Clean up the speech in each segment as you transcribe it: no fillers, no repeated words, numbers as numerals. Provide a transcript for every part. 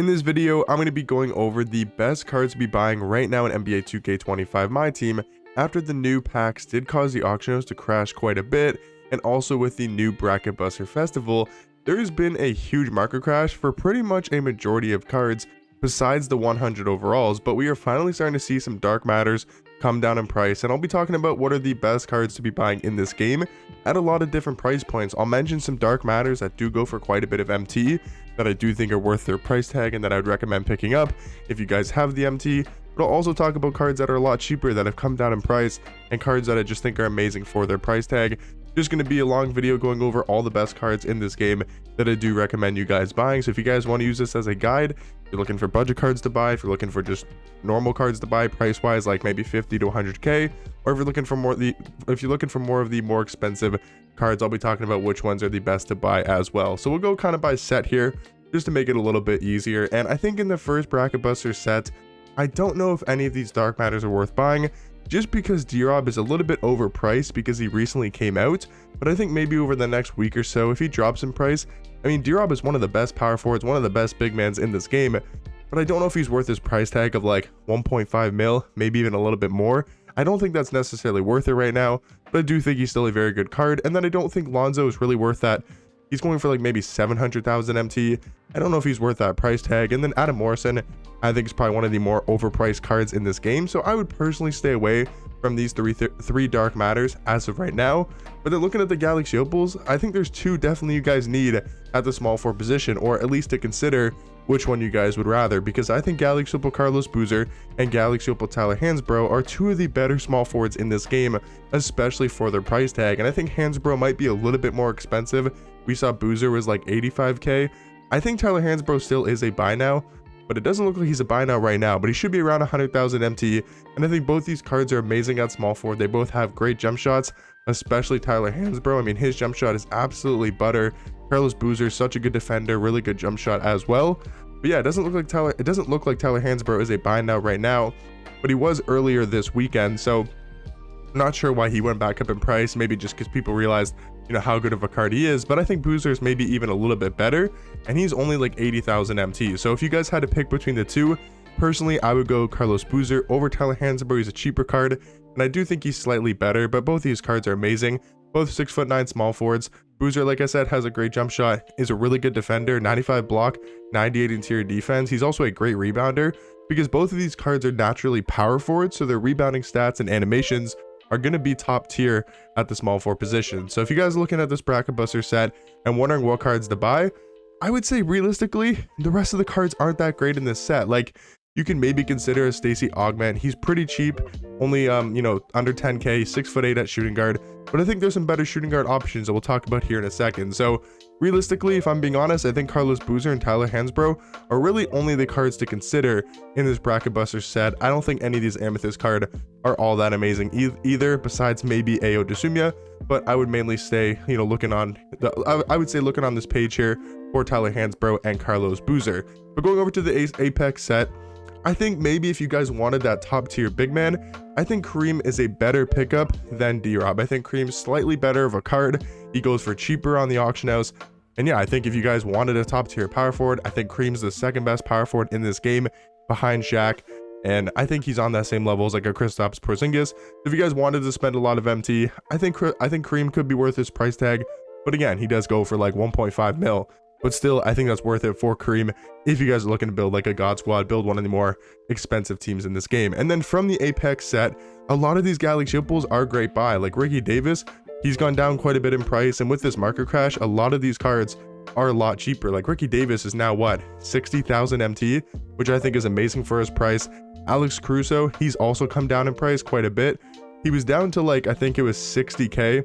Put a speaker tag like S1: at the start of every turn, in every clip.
S1: In this video, I'm going to be going over the best cards to be buying right now in NBA 2K25 Myteam after the new packs did cause the auction house to crash quite a bit, and also with the new Bracket Buster Festival, there has been a huge market crash for pretty much a majority of cards besides the 100 overalls, but we are finally starting to see some dark matters come down in price, and I'll be talking about what are the best cards to be buying in this game at a lot of different price points. I'll mention some dark matters that do go for quite a bit of MT that I do think are worth their price tag and that I would recommend picking up if you guys have the MT, but I'll also talk about cards that are a lot cheaper that have come down in price and cards that I just think are amazing for their price tag. Just going to be a long video going over all the best cards in this game that I do recommend you guys buying. So if you guys want to use this as a guide, if you're looking for budget cards to buy, if you're looking for just normal cards to buy price wise, like maybe 50 to 100k, or if you're looking for more of the more expensive cards, I'll be talking about which ones are the best to buy as well. So we'll go kind of by set here just to make it a little bit easier. And I think in the first Bracket Buster set, I don't know if any of these dark matters are worth buying, just because D-Rob is a little bit overpriced because he recently came out, but I think maybe over the next week or so, if he drops in price, I mean, D-Rob is one of the best power forwards, one of the best big mans in this game, but I don't know if he's worth his price tag of like 1.5 mil, maybe even a little bit more. I don't think that's necessarily worth it right now, but I do think he's still a very good card, and then I don't think Lonzo is really worth that. He's going for like maybe 700,000 MT. I don't know if he's worth that price tag. And then Adam Morrison, I think is probably one of the more overpriced cards in this game. So I would personally stay away from these three dark matters as of right now. But then looking at the Galaxy Opals, I think there's two definitely you guys need at the small forward position, or at least to consider which one you guys would rather, because I think Galaxy Opal Carlos Boozer and Galaxy Opal Tyler Hansbrough are two of the better small forwards in this game, especially for their price tag. And I think Hansbrough might be a little bit more expensive. We saw Boozer was like 85k. I think Tyler Hansbrough still is a buy now, but it doesn't look like he's a buy now right now, but he should be around 100,000 MT. And I think both these cards are amazing at small forward. They both have great jump shots, especially Tyler Hansbrough. I mean, his jump shot is absolutely butter. Carlos Boozer is such a good defender, really good jump shot as well. But yeah, it doesn't look like Tyler Hansbrough is a buy now right now, but he was earlier this weekend, so not sure why he went back up in price. Maybe just because people realized, you know, how good of a card he is. But I think Boozer is maybe even a little bit better, and he's only like 80,000 MT. So if you guys had to pick between the two, personally I would go Carlos Boozer over Tyler Hansbrough. He's a cheaper card, and I do think he's slightly better, but both these cards are amazing. Both 6'9" small forwards. Boozer, like I said, has a great jump shot, is a really good defender, 95 block, 98 interior defense. He's also a great rebounder, because both of these cards are naturally power forwards, so their rebounding stats and animations are going to be top tier at the small forward position. So if you guys are looking at this Bracket Buster set and wondering what cards to buy, I would say realistically, the rest of the cards aren't that great in this set. Like, you can maybe consider a Stacey Augment. He's pretty cheap, only you know, under 10k, 6'8" at shooting guard, but I think there's some better shooting guard options that we'll talk about here in a second. So realistically, if I'm being honest, I think Carlos Boozer and Tyler Hansbrough are really only the cards to consider in this Bracket Buster set. I don't think any of these Amethyst cards are all that amazing either, besides maybe Ayo Dosunmu, but I would mainly stay, you know, looking on this page here for Tyler Hansbrough and Carlos Boozer. But going over to the Apex set, I think maybe if you guys wanted that top tier big man, I think Kareem is a better pickup than D-Rob. I think Kareem's slightly better of a card. He goes for cheaper on the auction house. And yeah, I think if you guys wanted a top tier power forward, I think Kareem's the second best power forward in this game behind Shaq. And I think he's on that same level as like a Kristaps Porzingis. If you guys wanted to spend a lot of MT, I think Kareem could be worth his price tag. But again, he does go for like 1.5 mil. But still, I think that's worth it for Kareem if you guys are looking to build like a God Squad, build one of the more expensive teams in this game. And then from the Apex set, a lot of these Galaxy Opals are great buy. Like Ricky Davis, he's gone down quite a bit in price. And with this market crash, a lot of these cards are a lot cheaper. Like Ricky Davis is now what, 60,000 MT, which I think is amazing for his price. Alex Caruso, he's also come down in price quite a bit. He was down to like, I think it was 60k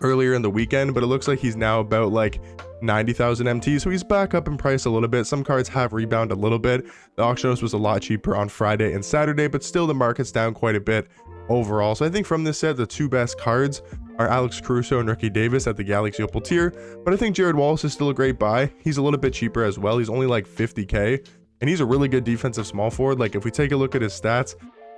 S1: earlier in the weekend, but it looks like he's now about like 90,000 MT, so he's back up in price a little bit. Some cards have rebounded a little bit. The auction house was a lot cheaper on Friday and Saturday, but still the market's down quite a bit overall. So I think from this set, the two best cards are Alex Caruso and Ricky Davis at the Galaxy Opal tier, but I think Jared Wallace is still a great buy. He's a little bit cheaper as well. He's only like 50k, and he's a really good defensive small forward. Like if we take a look at his stats,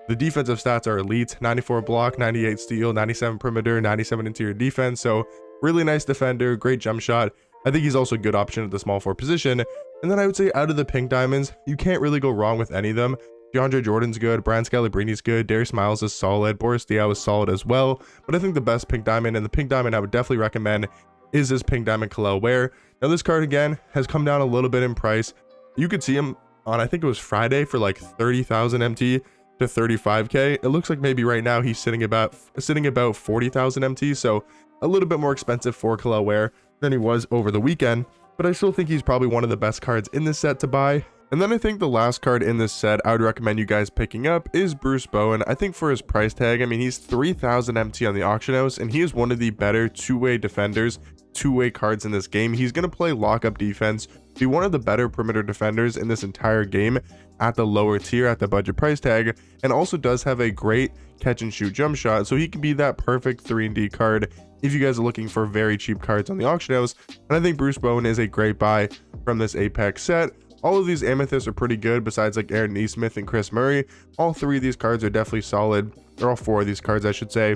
S1: the defensive stats are elite: 94 block, 98 steal, 97 perimeter, 97 interior defense. So really nice defender, great jump shot, I think he's also a good option at the small forward position. And then I would say out of the pink diamonds, you can't really go wrong with any of them. DeAndre Jordan's good, Brian Scalabrini's good, Darius Miles is solid, Boris Diaw is solid as well. But I think the best pink diamond, and the pink diamond I would definitely recommend, is this pink diamond Kel'el Ware. Now this card again has come down a little bit in price. You could see him on, I think it was Friday, for like 30,000 MT to 35k. It looks like maybe right now he's sitting about 40,000 MT, so a little bit more expensive for Kel'el Ware than he was over the weekend. But I still think he's probably one of the best cards in this set to buy. And then I think the last card in this set I would recommend you guys picking up is Bruce Bowen. I think for his price tag, I mean, he's 3,000 MT on the auction house, and he is one of the better two-way defenders, two-way cards in this game. He's going to play lockup defense, be one of the better perimeter defenders in this entire game at the lower tier at the budget price tag, and also does have a great catch and shoot jump shot, so he can be that perfect 3-and-D card if you guys are looking for very cheap cards on the auction house. And I think Bruce Bowen is a great buy from this Apex set. All of these amethysts are pretty good, besides like Aaron Nesmith and Chris Murray. All three of these cards are definitely solid, or all four of these cards I should say,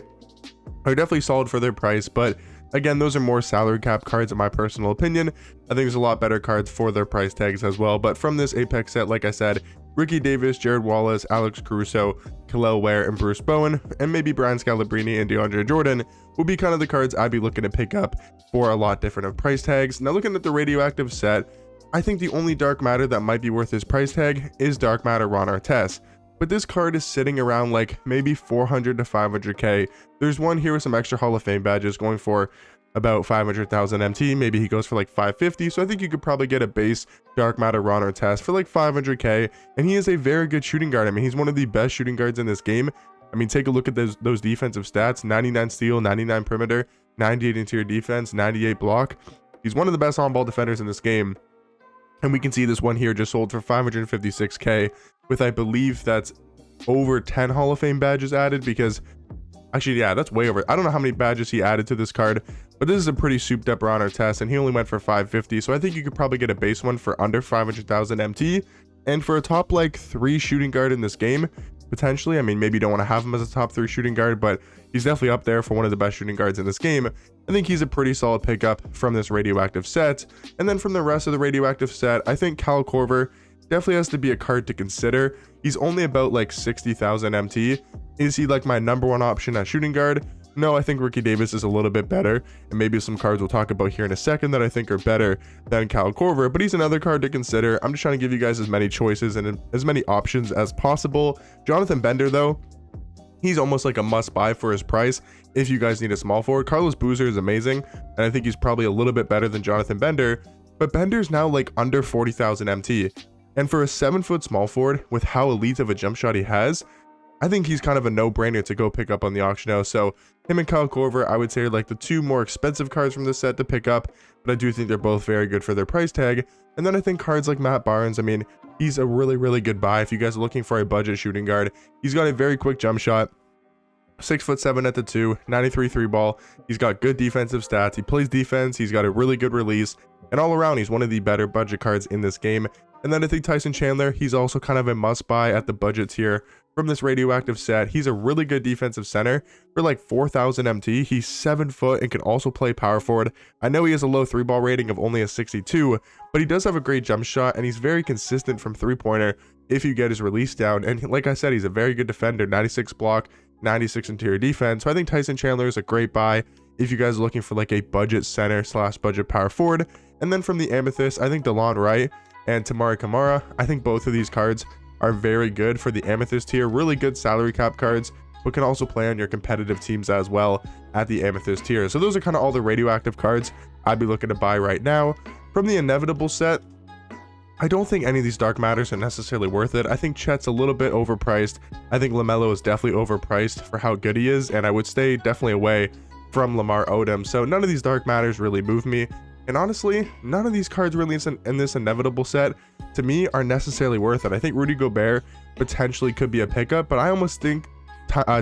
S1: are definitely solid for their price. But again, those are more salary cap cards in my personal opinion. I think there's a lot better cards for their price tags as well. But from this Apex set, like I said, Ricky Davis, Jared Wallace, Alex Caruso, Kel'el Ware, and Bruce Bowen, and maybe Brian Scalabrine and DeAndre Jordan will be kind of the cards I'd be looking to pick up for a lot different of price tags. Now looking at the Radioactive set, I think the only Dark Matter that might be worth his price tag is Dark Matter Ron Artest. But this card is sitting around like maybe 400 to 500k. There's one here with some extra Hall of Fame badges going for about 500,000 MT. Maybe he goes for like 550. So I think you could probably get a base Dark Matter Ron Artest for like 500k. And he is a very good shooting guard. I mean, he's one of the best shooting guards in this game. I mean, take a look at those defensive stats: 99 steal, 99 perimeter, 98 interior defense, 98 block. He's one of the best on-ball defenders in this game. And we can see this one here just sold for 556k with, I believe that's over 10 Hall of Fame badges added, because actually, yeah, that's way over. I don't know how many badges he added to this card, but this is a pretty souped up Ron Artest, and he only went for 550. So I think you could probably get a base one for under 500,000 MT. And for a top like 3 shooting guard in this game, potentially, I mean, maybe you don't want to have him as a top 3 shooting guard, but he's definitely up there for one of the best shooting guards in this game. I think he's a pretty solid pickup from this Radioactive set. And then from the rest of the Radioactive set, I think Kyle Korver definitely has to be a card to consider. He's only about like 60,000 MT. Is he like my number one option at shooting guard? No, I think Ricky Davis is a little bit better, and maybe some cards we'll talk about here in a second that I think are better than Kyle Korver, but he's another card to consider. I'm just trying to give you guys as many choices and as many options as possible. Jonathan Bender, though, he's almost like a must buy for his price if you guys need a small forward. Carlos Boozer is amazing, and I think he's probably a little bit better than Jonathan Bender, but Bender's now like under 40,000 MT, and for a 7-foot small forward with how elite of a jump shot he has, I think he's kind of a no-brainer to go pick up on the auction house. So him and Kyle Korver, I would say, are like the 2 more expensive cards from this set to pick up, but I do think they're both very good for their price tag. And then I think cards like Matt Barnes, I mean, he's a really, really good buy if you guys are looking for a budget shooting guard. He's got a very quick jump shot, 6'7" at the 2, 93 3-ball. He's got good defensive stats. He plays defense. He's got a really good release, and all around, he's one of the better budget cards in this game. And then I think Tyson Chandler, he's also kind of a must buy at the budget tier from this Radioactive set. He's a really good defensive center for like 4,000 MT. He's 7 foot and can also play power forward. I know he has a low 3-ball rating of only a 62, but he does have a great jump shot, and he's very consistent from 3-pointer if you get his release down. And like I said, he's a very good defender, 96 block, 96 interior defense. So I think Tyson Chandler is a great buy if you guys are looking for like a budget center / budget power forward. And then from the Amethyst, I think DeLon Wright and Tamari Kamara, I think both of these cards are very good for the Amethyst tier. Really good salary cap cards, but can also play on your competitive teams as well at the Amethyst tier. So those are kind of all the Radioactive cards I'd be looking to buy right now. From the Inevitable set, I don't think any of these Dark Matters are necessarily worth it. I think Chet's a little bit overpriced. I think LaMelo is definitely overpriced for how good he is, and I would stay definitely away from Lamar Odom. So none of these Dark Matters really move me. And honestly, none of these cards really in this Inevitable set, to me, are necessarily worth it. I think Rudy Gobert potentially could be a pickup, but I almost think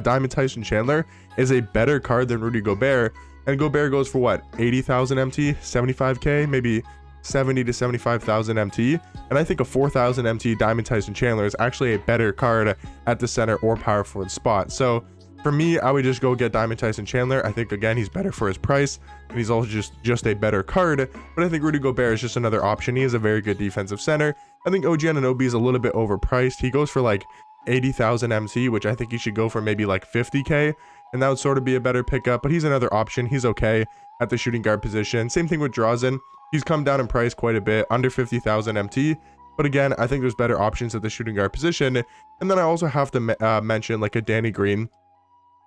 S1: Diamond Tyson Chandler is a better card than Rudy Gobert. And Gobert goes for what, 80,000 MT, 75k, maybe 70 to 75,000 MT. And I think a 4,000 MT Diamond Tyson Chandler is actually a better card at the center or power forward spot. So For me, I would just go get Diamond Tyson Chandler. I think, again, he's better for his price, and he's also just a better card. But I think Rudy Gobert is just another option. He is a very good defensive center. I think OG Anunoby is a little bit overpriced. He goes for like 80,000 MT, which I think he should go for maybe like 50K, and that would sort of be a better pickup. But he's another option. He's okay at the shooting guard position. Same thing with Drazen. He's come down in price quite a bit, under 50,000 MT. But again, I think there's better options at the shooting guard position. And then I also have to mention like a Danny Green,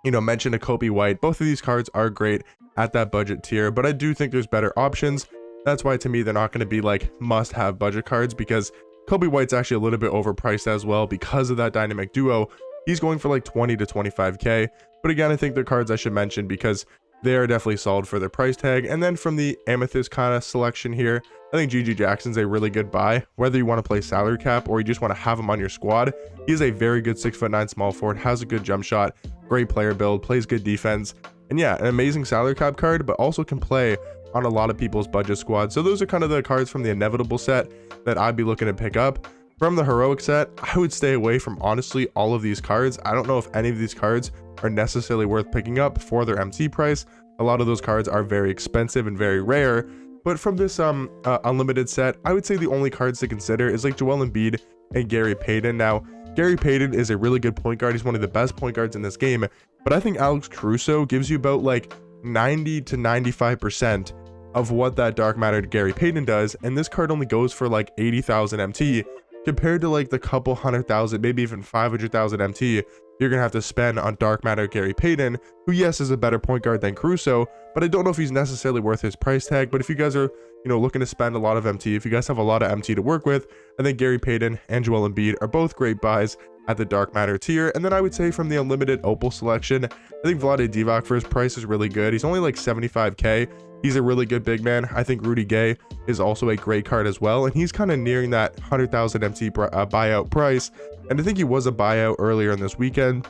S1: mention a Kobe White. Both of these cards are great at that budget tier, but I do think there's better options. That's why to me, they're not going to be like must-have budget cards, because Kobe White's actually a little bit overpriced as well because of that dynamic duo. He's going for like 20 to 25K. But again, I think they're cards I should mention because they are definitely solid for their price tag. And then from the Amethyst kind of selection here, I think GG Jackson's a really good buy. Whether you want to play salary cap or you just want to have him on your squad, he is a very good 6'9" small forward, has a good jump shot, great player build, plays good defense, and yeah, an amazing salary cap card, but also can play on a lot of people's budget squads. So those are kind of the cards from the Inevitable set that I'd be looking to pick up. From the Heroic set, I would stay away from honestly all of these cards. I don't know if any of these cards are necessarily worth picking up for their MT price. A lot of those cards are very expensive and very rare. But from this unlimited set, I would say the only cards to consider is like Joel Embiid and Gary Payton. Now, Gary Payton is a really good point guard. He's one of the best point guards in this game. But I think Alex Caruso gives you about like 90 to 95% of what that Dark Matter Gary Payton does. And this card only goes for like 80,000 MT compared to like the couple 100,000, maybe even 500,000 MT you're going to have to spend on Dark Matter Gary Payton, who yes is a better point guard than Caruso, but I don't know if he's necessarily worth his price tag. But if you guys are, looking to spend a lot of MT, if you guys have a lot of MT to work with, I think Gary Payton and Joel Embiid are both great buys at the Dark Matter tier. And then I would say from the unlimited Opal selection, I think Vlade Divac for his price is really good. He's only like 75K. He's a really good big man. I think Rudy Gay is also a great card as well, and he's kind of nearing that 100,000 MT buyout price. And I think he was a buyout earlier in this weekend.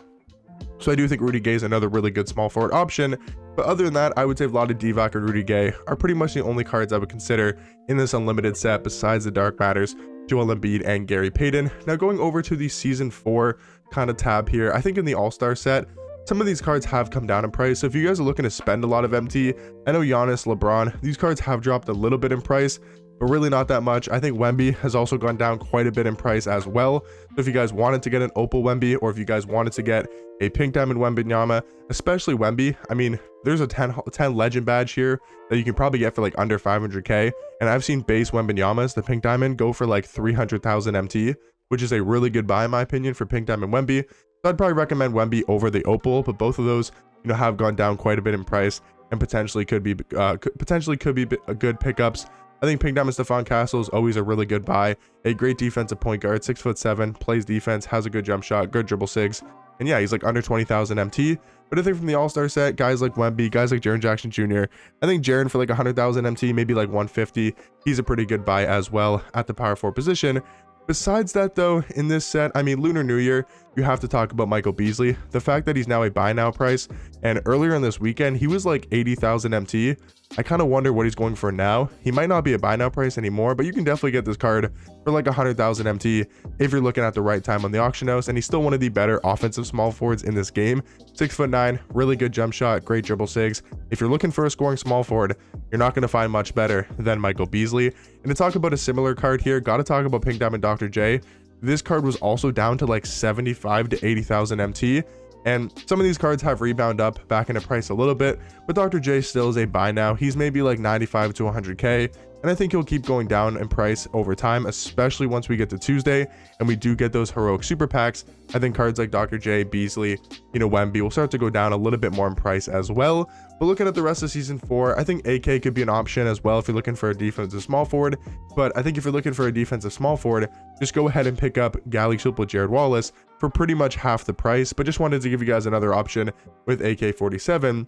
S1: So I do think Rudy Gay is another really good small forward option. But other than that, I would say Vlade Divac and Rudy Gay are pretty much the only cards I would consider in this unlimited set besides the Dark Matters, Joel Embiid, and Gary Payton. Now going over to the Season 4 kind of tab here, I think in the All-Star set, some of these cards have come down in price. So if you guys are looking to spend a lot of MT, I know Giannis, LeBron, these cards have dropped a little bit in price, but really not that much. I think Wemby has also gone down quite a bit in price as well. So if you guys wanted to get an Opal Wemby, or if you guys wanted to get a Pink Diamond Wembanyama, especially Wemby, I mean, there's a 10 legend badge here that you can probably get for like under 500K. And I've seen base Wembanyamas, the Pink Diamond, go for like 300,000 MT, which is a really good buy in my opinion for Pink Diamond Wemby. So I'd probably recommend Wemby over the Opal, but both of those, have gone down quite a bit in price and potentially could be good pickups. I think Pink Diamond Stephon Castle is always a really good buy. A great defensive point guard, 6'7", plays defense, has a good jump shot, good dribble sigs, and yeah, he's like under 20,000 MT. But I think from the All-Star set, guys like Wemby, guys like Jaren Jackson Jr., I think Jaren for like 100,000 MT, maybe like 150, he's a pretty good buy as well at the power forward position. Besides that though, in this set, I mean, Lunar New Year, you have to talk about Michael Beasley. The fact that he's now a buy now price, and earlier in this weekend, he was like 80,000 MT. I kind of wonder what he's going for now. He might not be a buy now price anymore, but you can definitely get this card for like 100,000 MT if you're looking at the right time on the auction house. And he's still one of the better offensive small forwards in this game. 6'9", really good jump shot, great dribble sigs. If you're looking for a scoring small forward, you're not going to find much better than Michael Beasley. And to talk about a similar card here, got to talk about Pink Diamond Dr. J. This card was also down to like 75 to 80,000 MT. And some of these cards have rebound up back into price a little bit, but Dr. J still is a buy now. He's maybe like 95 to 100K, and I think he'll keep going down in price over time, especially once we get to Tuesday and we do get those heroic super packs. I think cards like Dr. J, Beasley, Wemby will start to go down a little bit more in price as well. But looking at the rest of Season 4, I think AK could be an option as well if you're looking for a defensive small forward. But I think if you're looking for a defensive small forward, just go ahead and pick up Gally Triple Jared Wallace for pretty much half the price. But just wanted to give you guys another option with AK-47.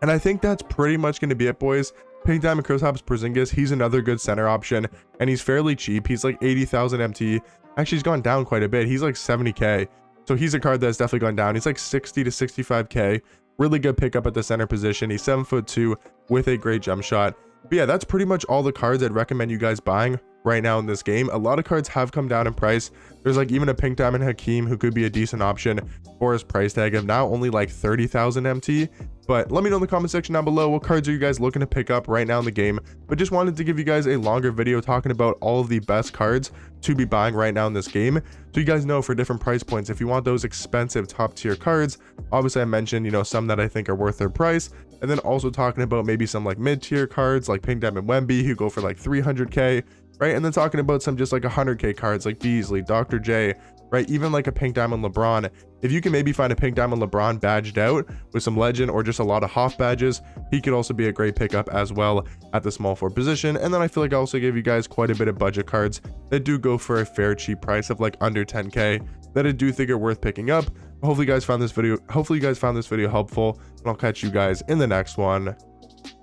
S1: And I think that's pretty much going to be it, boys. Pink Diamond Kristaps Porzingis, he's another good center option, and he's fairly cheap. He's like 80,000 MT. Actually, he's gone down quite a bit. He's like 70K. So he's a card that's definitely gone down. He's like 60 to 65K. Really good pickup at the center position. He's 7'2" with a great jump shot. But yeah, that's pretty much all the cards I'd recommend you guys buying right now in this game. A lot of cards have come down in price. There's like even a pink diamond Hakeem who could be a decent option for his price tag of now only like 30,000 MT. But let me know in the comment section down below, what cards are you guys looking to pick up right now in the game. But just wanted to give you guys a longer video talking about all of the best cards to be buying right now in this game, so you guys know for different price points, if you want those expensive top tier cards. Obviously I mentioned, you know, some that I think are worth their price, and then also talking about maybe some like mid-tier cards like pink diamond Wemby who go for like 300k, right? And then talking about some just like 100k cards like Beasley, Dr. J, right? Even like a pink diamond LeBron. If you can maybe find a pink diamond LeBron badged out with some legend or just a lot of Hoff badges, he could also be a great pickup as well at the small forward position. And then I feel like I also gave you guys quite a bit of budget cards that do go for a fair cheap price of like under 10k that I do think are worth picking up. Hopefully you guys found this video helpful, and I'll catch you guys in the next one.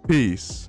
S1: Peace.